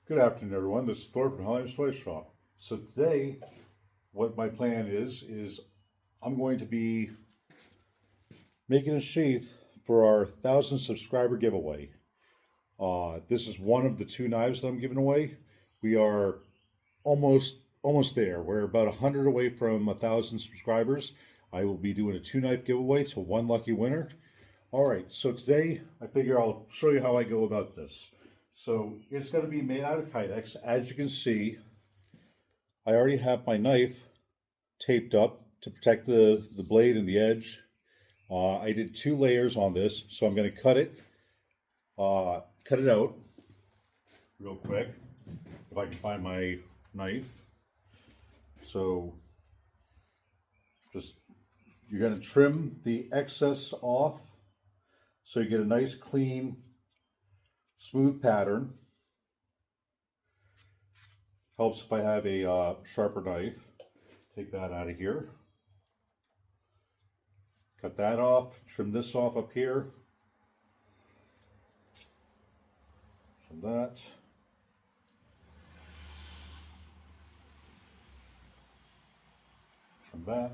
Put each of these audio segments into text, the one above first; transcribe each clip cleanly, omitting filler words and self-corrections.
Good afternoon, everyone. This is Thor from Helliam's Toy Shop. So today, what my plan is I'm going to be making a sheath for our 1,000 subscriber giveaway. This is one of the two knives that I'm giving away. We are almost there. We're about 100 away from 1,000 subscribers. I will be doing a 2-knife giveaway to one lucky winner. All right, so today I figure I'll show you how I go about this. So it's going to be made out of kydex. As you can see, I already have my knife taped up to protect the blade and the edge. I did 2 layers on this, so I'm going to cut it out real quick if I can find my knife. So you're going to trim the excess off so you get a nice clean smooth pattern. Helps if I have a sharper knife. Take that out of here. Cut that off. Trim this off up here. Trim that. Trim that.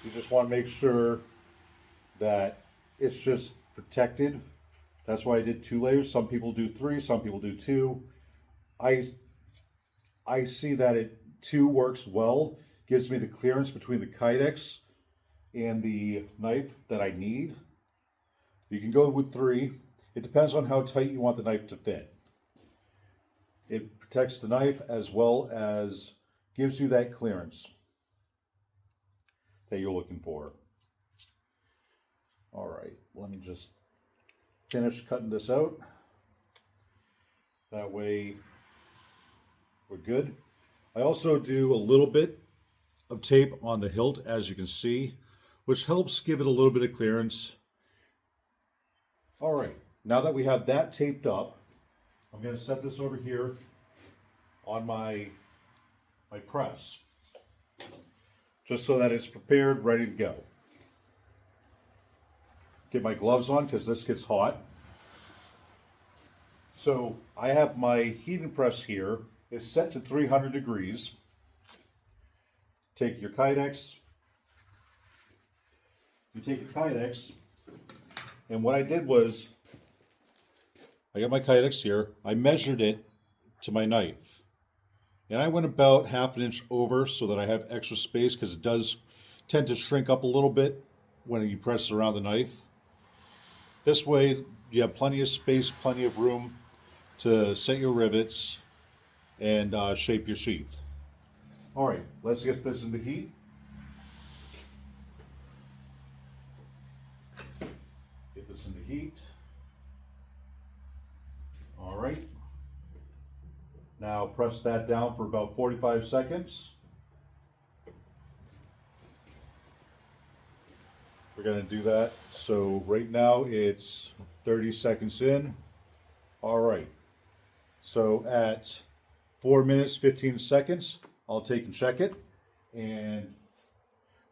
You just want to make sure that it's just protected. That's why I did 2 layers. Some people do 3, some people do 2. I see that 2 works well. Gives me the clearance between the kydex and the knife that I need. You can go with 3. It depends on how tight you want the knife to fit. It protects the knife as well as gives you that clearance that you're looking for. All right, let me just finish cutting this out. That way we're good. I also do a little bit of tape on the hilt, as you can see, which helps give it a little bit of clearance. All right, now that we have that taped up, I'm going to set this over here on my press, just so that it's prepared, ready to go. Get my gloves on because this gets hot. So I have my heating press here. It's set to 300 degrees. Take your kydex. You take your kydex, and what I did was, I got my kydex here. I measured it to my knife, and I went about 1/2 inch over so that I have extra space, because it does tend to shrink up a little bit when you press it around the knife. This way you have plenty of space, plenty of room to set your rivets and shape your sheath. All right, let's get this into heat. Get this into heat. All right. Now press that down for about 45 seconds. We're going to do that. So right now it's 30 seconds in. All right. So at 4 minutes, 15 seconds, I'll take and check it. And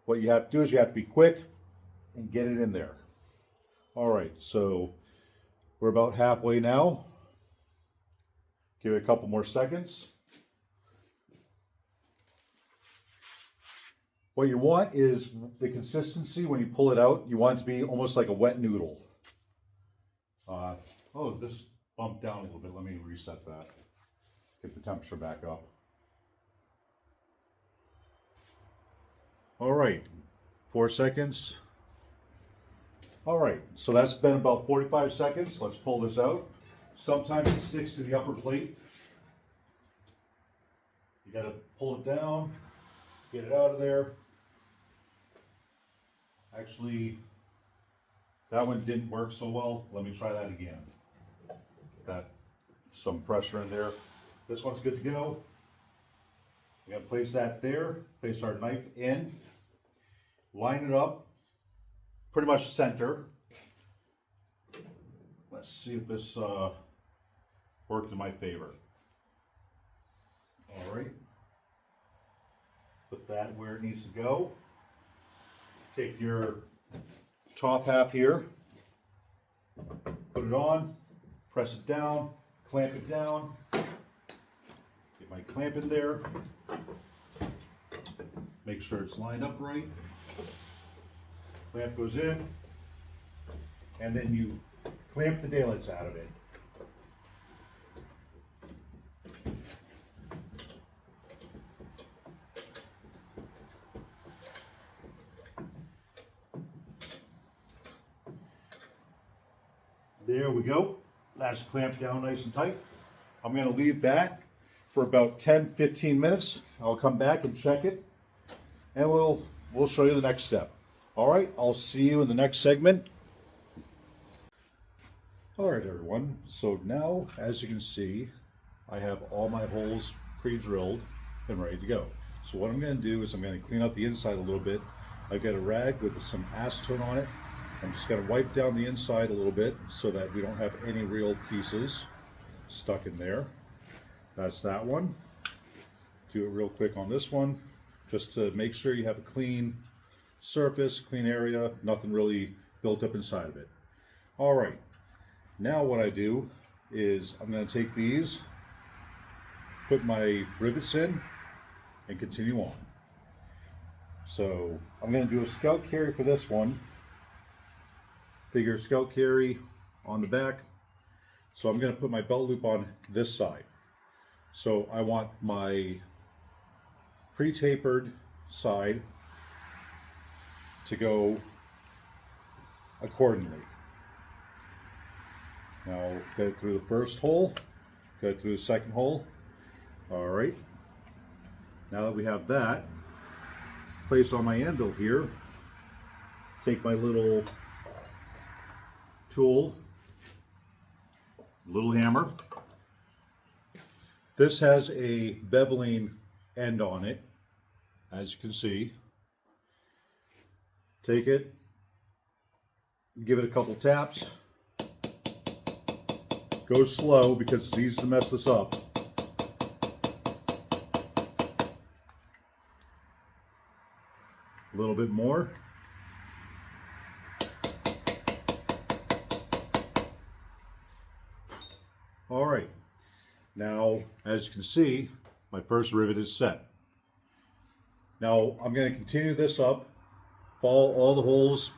what you have to do is you have to be quick and get it in there. All right. So we're about halfway now. Give it a couple more seconds. What you want is the consistency when you pull it out. You want it to be almost like a wet noodle. Oh, this bumped down a little bit. Let me reset that. Get the temperature back up. All right, 4 seconds. All right, so that's been about 45 seconds. Let's pull this out. Sometimes it sticks to the upper plate. You got to pull it down, get it out of there. Actually, that one didn't work so well. Let me try that again. Got some pressure in there. This one's good to go. We got to place that there, place our knife in, line it up, pretty much center. Let's see if this worked in my favor. All right. Put that where it needs to go. Take your top half here, Put it on, press it down, clamp it down, get my clamp in there, make sure it's lined up right, clamp goes in, and then you clamp the daylights out of it. There we go. That's clamped down nice and tight. I'm going to leave that for about 10-15 minutes. I'll come back and check it, and we'll show you the next step. All right, I'll see you in the next segment. All right, everyone. So now, as you can see, I have all my holes pre-drilled and ready to go. So what I'm going to do is I'm going to clean out the inside a little bit. I've got a rag with some acetone on it. I'm just going to wipe down the inside a little bit so that we don't have any real pieces stuck in there. That's that one. Do it real quick on this one, just to make sure you have a clean surface, clean area, nothing really built up inside of it. All right, now what I do is I'm going to take these, put my rivets in, and continue on. So I'm going to do a scout carry for this one. Figure scout carry on the back. So I'm going to put my belt loop on this side. So I want my pre-tapered side to go accordingly. Now get it through the first hole, go through the second hole. All right. Now that we have that, place on my anvil here, take my little tool, little hammer. This has a beveling end on it, as you can see. Take it, give it a couple taps. Go slow because it's easy to mess this up. A little bit more. All right, now as you can see, my first rivet is set. Now I'm going to continue this up, follow all the holes.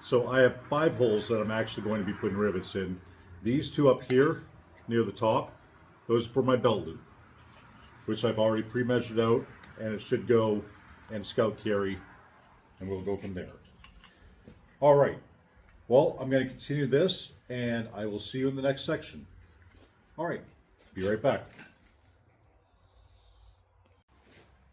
So I have 5 holes that I'm actually going to be putting rivets in. These 2 up here near the top, those are for my belt loop, which I've already pre-measured out, and it should go and scout carry, and we'll go from there. All right, well, I'm going to continue this, and I will see you in the next section. All right, be right back.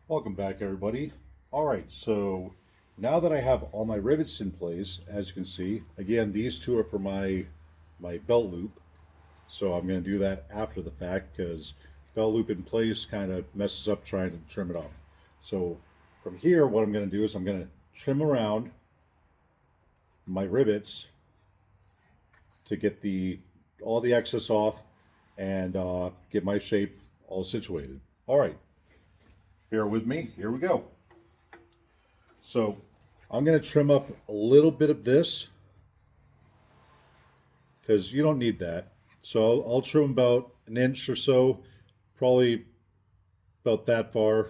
Welcome back, everybody. All right, so now that I have all my rivets in place, as you can see, again, these 2 are for my belt loop. So I'm going to do that after the fact because belt loop in place kind of messes up trying to trim it off. So from here, what I'm going to do is I'm going to trim around my rivets to get all the excess off and get my shape all situated. All right, bear with me. Here we go. So I'm going to trim up a little bit of this because you don't need that. So I'll trim about an inch or so, probably about that far,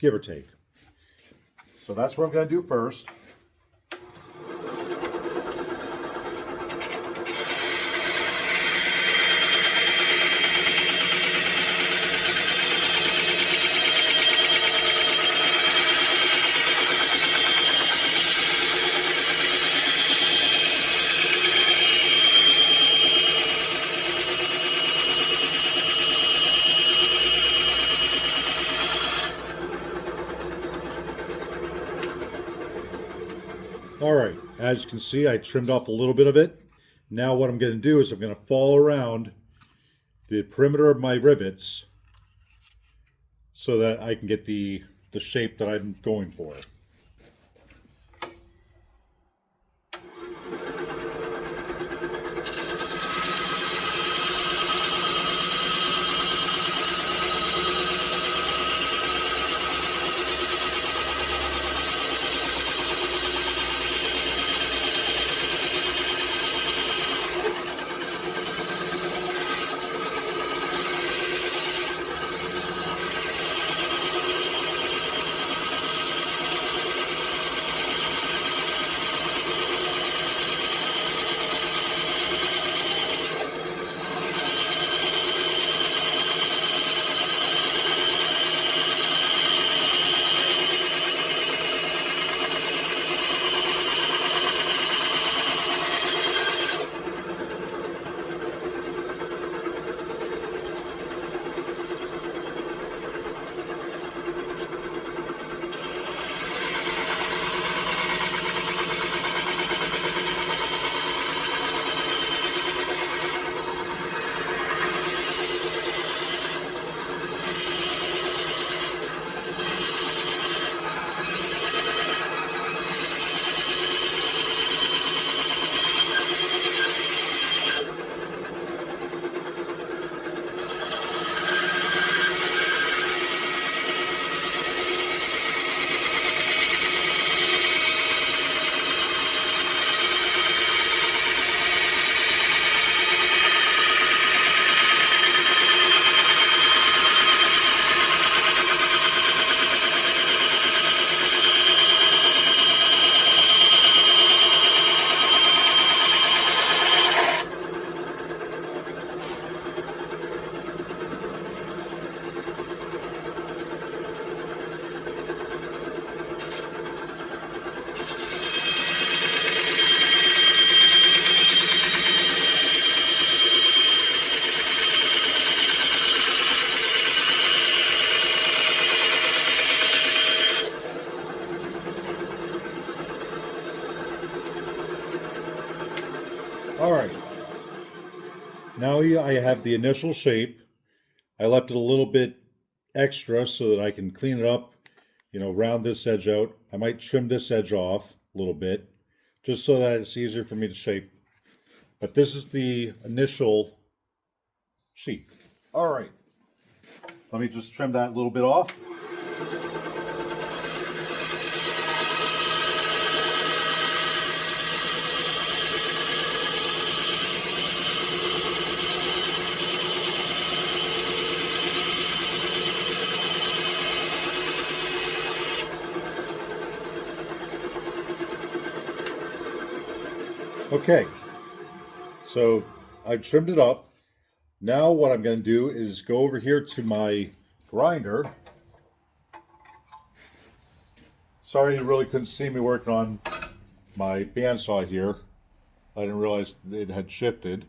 give or take. So that's what I'm going to do first. All right, as you can see, I trimmed off a little bit of it. Now what I'm going to do is I'm going to follow around the perimeter of my rivets so that I can get the shape that I'm going for. All right, now I have the initial shape. I left it a little bit extra so that I can clean it up, round this edge out. I might trim this edge off a little bit, just so that it's easier for me to shape. But this is the initial sheath. All right, let me just trim that a little bit off. Okay, so I've trimmed it up. Now what I'm going to do is go over here to my grinder. Sorry you really couldn't see me working on my bandsaw here. I didn't realize it had shifted.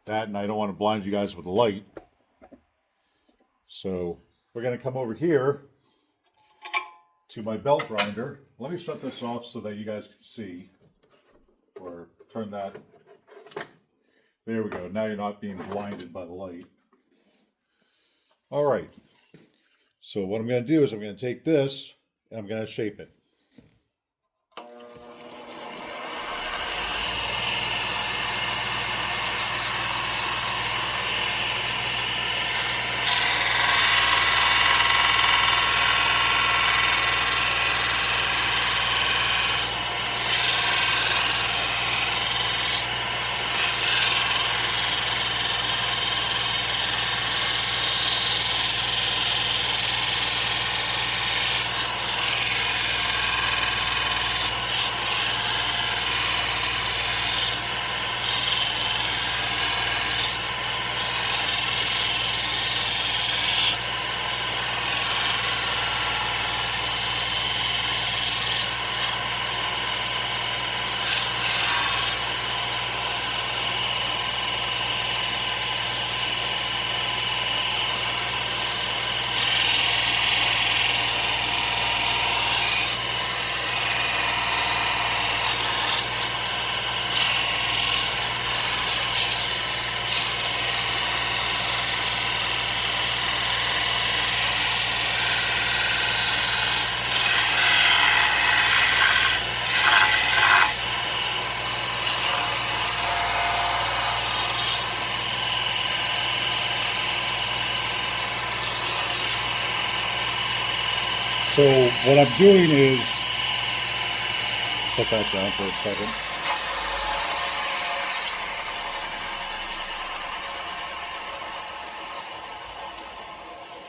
That, and I don't want to blind you guys with the light. So we're going to come over here to my belt grinder. Let me shut this off so that you guys can see. Or turn that. There we go. Now you're not being blinded by the light. All right. So what I'm going to do is I'm going to take this and I'm going to shape it. So what I'm doing is, put that down for a second.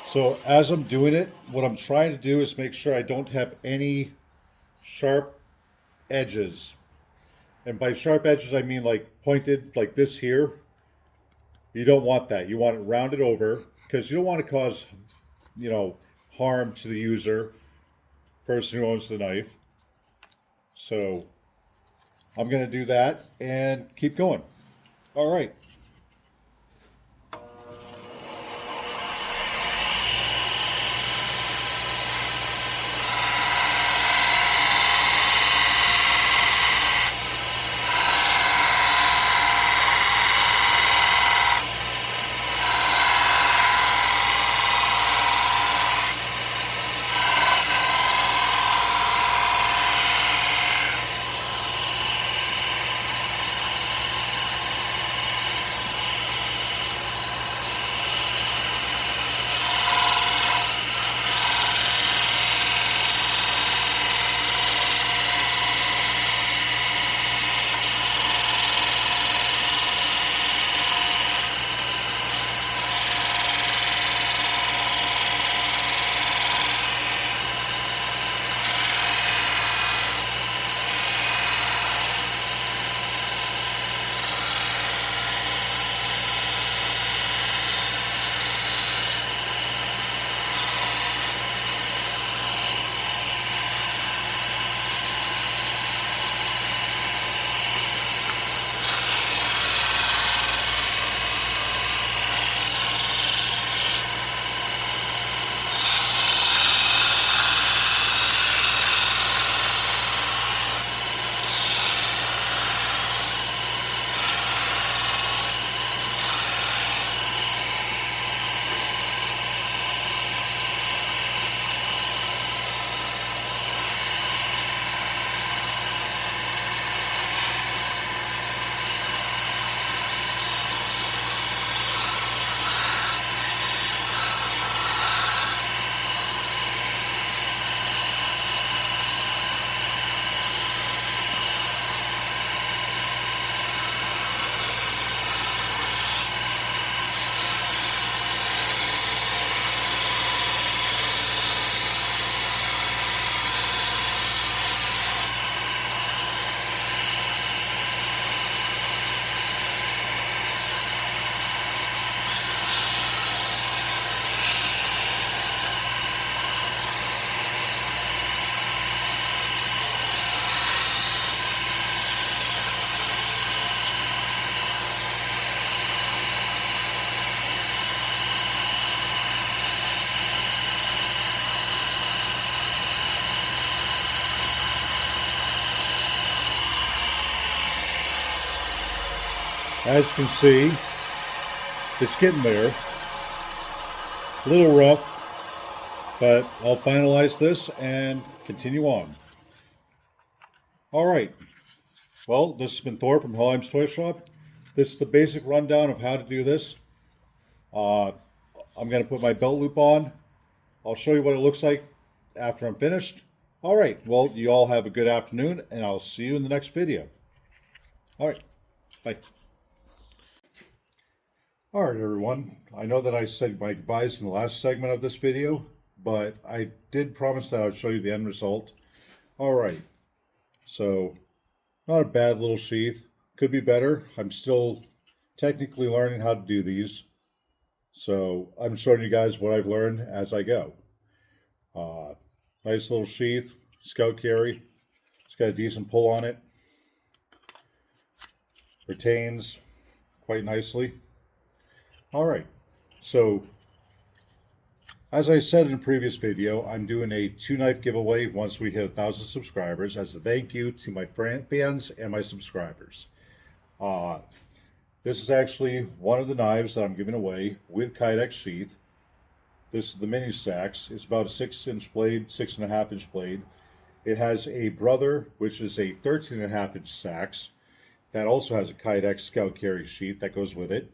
So as I'm doing it, what I'm trying to do is make sure I don't have any sharp edges. And by sharp edges, I mean like pointed like this here. You don't want that. You want it rounded over because you don't want to cause, harm to the user, person who owns the knife. So I'm going to do that and keep going. All right. As you can see, it's getting there. A little rough, but I'll finalize this and continue on. All right. Well, this has been Thor from Helheim's Toy Shop. This is the basic rundown of how to do this. I'm going to put my belt loop on. I'll show you what it looks like after I'm finished. All right. Well, you all have a good afternoon, and I'll see you in the next video. All right. Bye. All right, everyone. I know that I said my goodbyes in the last segment of this video, but I did promise that I would show you the end result. All right. So, not a bad little sheath. Could be better. I'm still technically learning how to do these. So I'm showing you guys what I've learned as I go. Nice little sheath, scout carry. It's got a decent pull on it. Retains quite nicely. All right, so as I said in a previous video, I'm doing a 2-knife giveaway once we hit 1,000 subscribers as a thank you to my fans and my subscribers. This is actually one of the knives that I'm giving away with kydex sheath. This is the mini sax. It's about a 6-inch blade, 6.5-inch blade. It has a brother, which is a 13.5-inch sax that also has a kydex scout carry sheath that goes with it.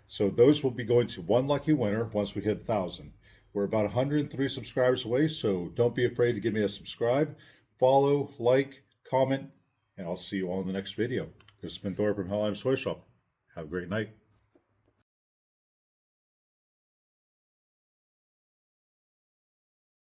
So those will be going to one lucky winner once we hit 1,000. We're about 103 subscribers away, so don't be afraid to give me a subscribe, follow, like, comment, and I'll see you all in the next video. This has been Thor from Helheim's Toy Shop. Have a great night.